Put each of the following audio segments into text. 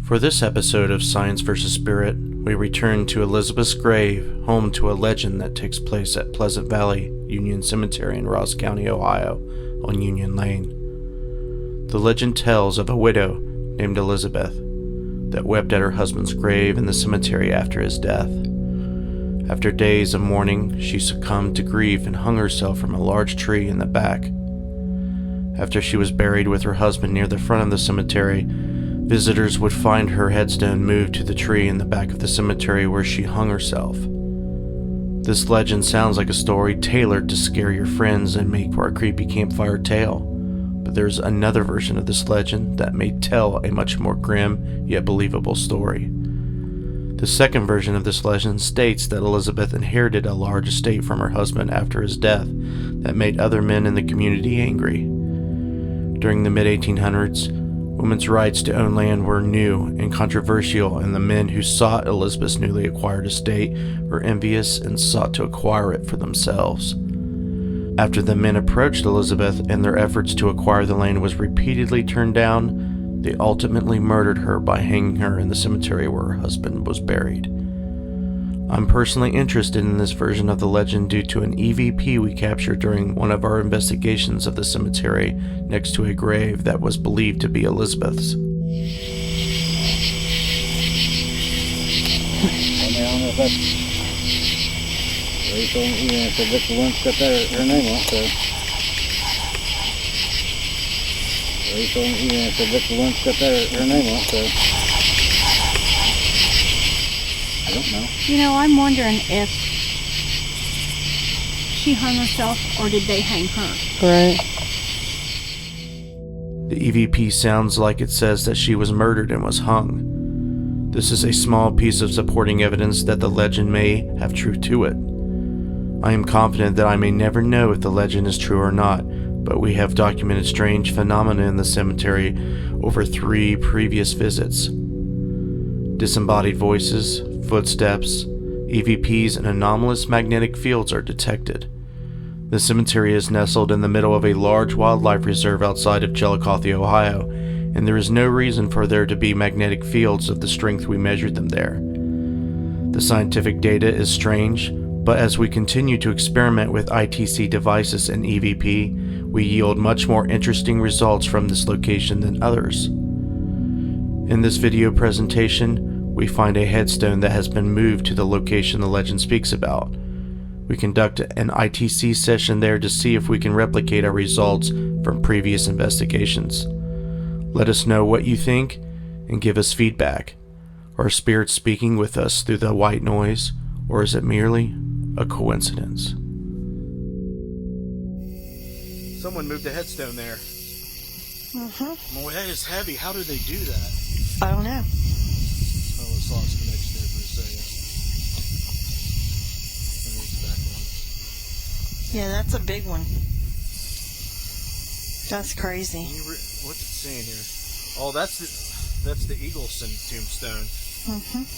For this episode of Science vs. Spirit, we return to Elizabeth's grave, home to a legend that takes place at Pleasant Valley Union Cemetery in Ross County, Ohio, on Union Lane. The legend tells of a widow named Elizabeth that wept at her husband's grave in the cemetery after his death. After days of mourning, she succumbed to grief and hung herself from a large tree in the back. After she was buried with her husband near the front of the cemetery, visitors would find her headstone moved to the tree in the back of the cemetery where she hung herself. This legend sounds like a story tailored to scare your friends and make for a creepy campfire tale, but there's another version of this legend that may tell a much more grim yet believable story. The second version of this legend states that Elizabeth inherited a large estate from her husband after his death that made other men in the community angry. During the mid-1800s, women's rights to own land were new and controversial, and the men who sought Elizabeth's newly acquired estate were envious and sought to acquire it for themselves. After the men approached Elizabeth and their efforts to acquire the land was repeatedly turned down, they ultimately murdered her by hanging her in the cemetery where her husband was buried. I'm personally interested in this version of the legend due to an EVP we captured during one of our investigations of the cemetery next to a grave that was believed to be Elizabeth's. I don't know if that's... They told me, even if the one's got her name on, so... They told me, even if the one's got her name on, so... I don't know. You know, I'm wondering if she hung herself or did they hang her? Right. The EVP sounds like it says that she was murdered and was hung. This is a small piece of supporting evidence that the legend may have truth to it. I am confident that I may never know if the legend is true or not, but we have documented strange phenomena in the cemetery over 3 previous visits. Disembodied voices, footsteps, EVPs, and anomalous magnetic fields are detected. The cemetery is nestled in the middle of a large wildlife reserve outside of Chillicothe, Ohio, and there is no reason for there to be magnetic fields of the strength we measured them there. The scientific data is strange, but as we continue to experiment with ITC devices and EVP, we yield much more interesting results from this location than others. In this video presentation, we find a headstone that has been moved to the location the legend speaks about. We conduct an ITC session there to see if we can replicate our results from previous investigations. Let us know what you think and give us feedback. Are spirits speaking with us through the white noise, or is it merely a coincidence? Someone moved a headstone there. Boy, that is heavy. How do they do that? I don't know. Lost connection there for a second. Back on. Yeah, that's a big one. That's crazy. What's it saying here? Oh, that's the Eagleson tombstone.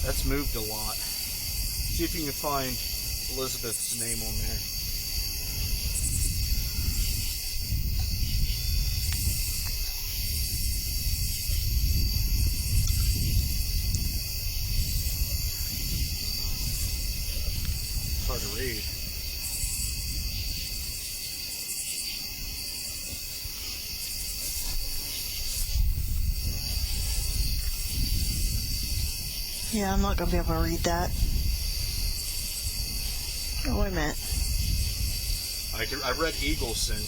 That's moved a lot. See if you can find Elizabeth's name on there. Hard to read. Yeah, I'm not going to be able to read that. Oh, wait a minute. I read Eagleson.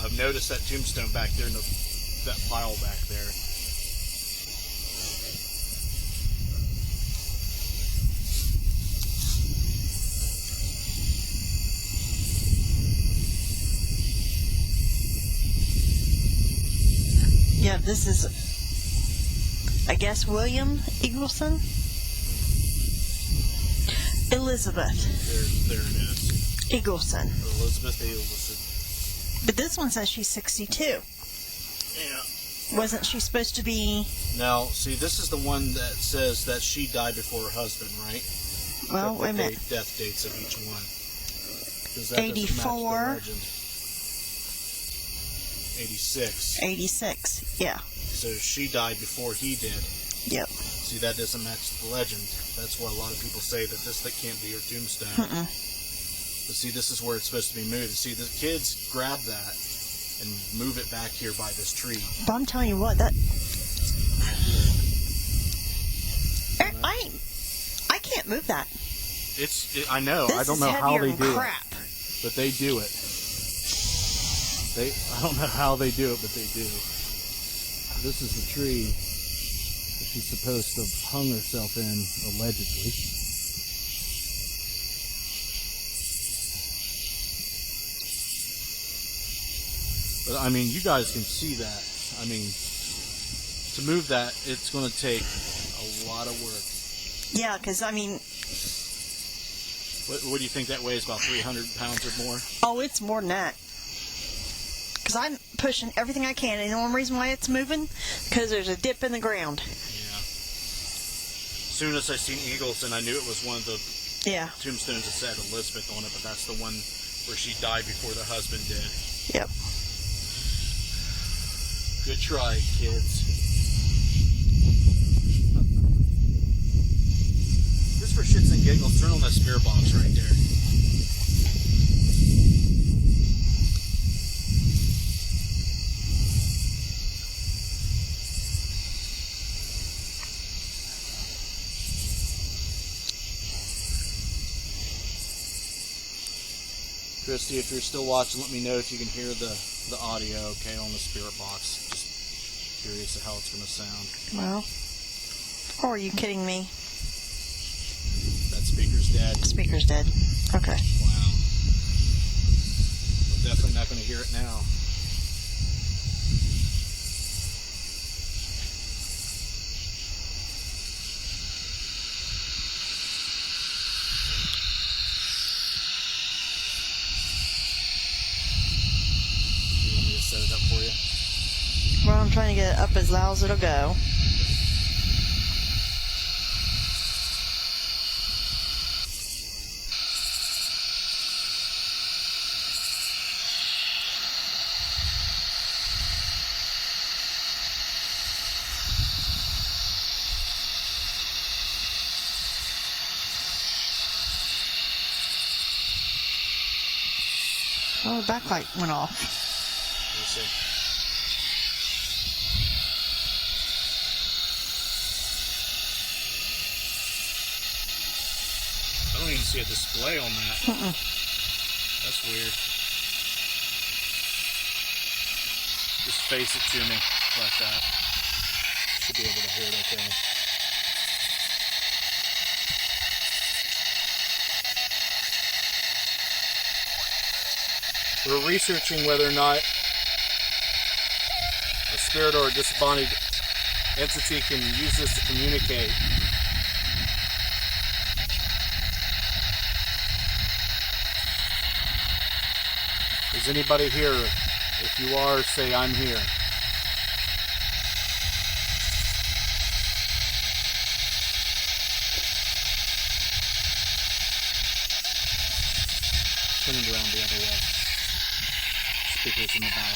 I've noticed that tombstone back there in that pile back there. Yeah, this is, I guess, William Eagleson? Elizabeth There it is. Eagleson. Elizabeth Eagleson. But this one says she's 62. Yeah. Wasn't she supposed to be... Now, see, this is the one that says that she died before her husband, right? Well, wait a minute. Death dates of each one. 84. 86. 86, yeah. So she died before he did. Yep. See, that doesn't match the legend. That's why a lot of people say that this thing can't be your tombstone. But see, this is where it's supposed to be moved. See, the kids grab that and move it back here by this tree. But I'm telling you what, that I can't move that. I know. This I don't is know how heavier they than do crap. it, but they do it. I don't know how they do it, but they do. This is the tree that she's supposed to have hung herself in, allegedly. But I mean, you guys can see that. I mean, to move that, it's going to take a lot of work. Yeah, because I mean, What do you think that weighs? About 300 pounds or more? oh, it's more than that. Because I'm pushing everything I can, and the only reason why it's moving, because there's a dip in the ground. Yeah. As soon as I seen Eagleton, I knew it was one of the Yeah. tombstones that said Elizabeth on it, but that's the one where she died before the husband did. Yep. Good try, kids. Just for shits and giggles, turn on that Spiritbox right there. Christy, if you're still watching, let me know if you can hear the audio, okay, on the Spiritbox. Just curious of how it's going to sound. Well, or are you kidding me? That speaker's dead. Speaker's dead. Okay. Wow. We're definitely not going to hear it now. You want me to set it up for you? Well, I'm trying to get it up as loud as it'll go. Oh, the backlight went off. Let me see. I don't even see a display on that. That's weird. Just face it to me like that. Should be able to hear it okay. We're researching whether or not a spirit or a disembodied entity can use this to communicate. Is anybody here? If you are, say I'm here. Turn it around the other way. Speakers in the back.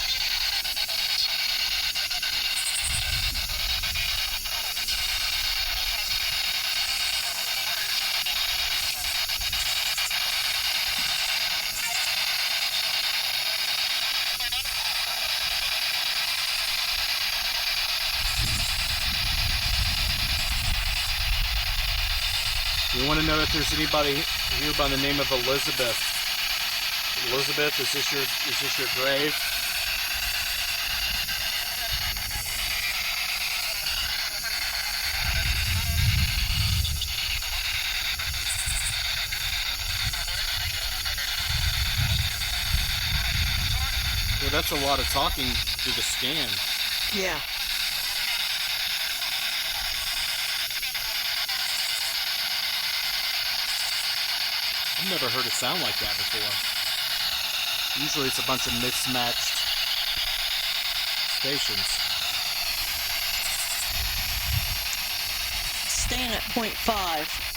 We want to know if there's anybody here by the name of Elizabeth. Elizabeth, is this your grave? Well, that's a lot of talking through the scan. Yeah. I've never heard it sound like that before. Usually it's a bunch of mismatched stations. Staying at 0.5.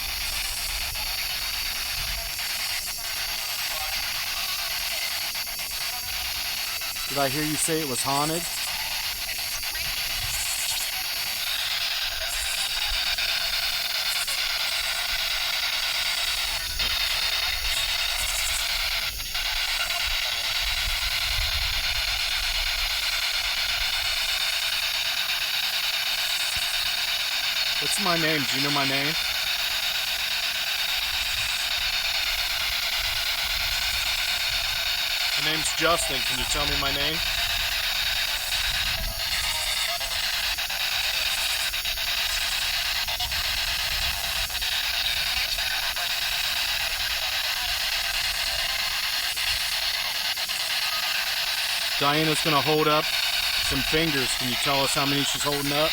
Did I hear you say it was haunted? What's my name? Do you know my name? My name's Justin. Can you tell me my name? Diana's gonna hold up some fingers. Can you tell us how many she's holding up?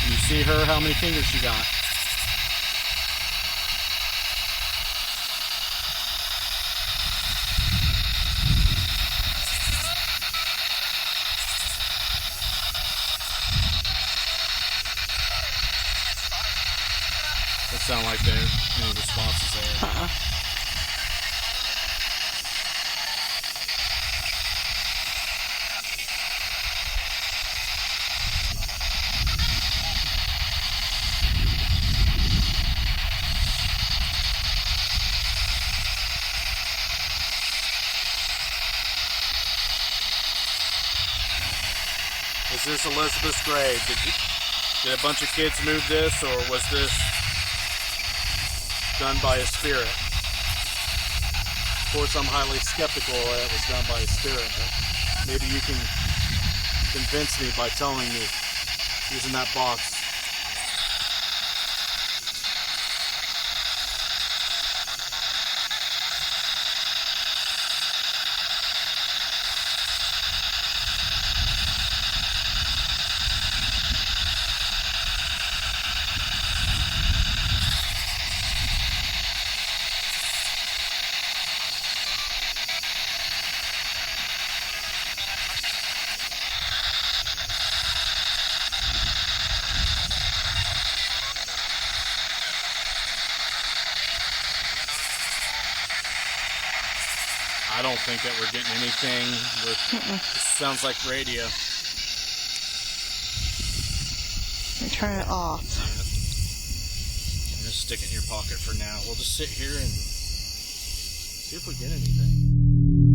Can you see her? How many fingers she got? Doesn't sound like there any responses there. Is this Elizabeth's grave? Did a bunch of kids move this, or was this done by a spirit? Of course, I'm highly skeptical that it was done by a spirit, but maybe you can convince me by telling me using that box. I don't think that we're getting anything with, sounds like radio. Turn it off. I'm gonna stick it in your pocket for now. We'll just sit here and see if we get anything.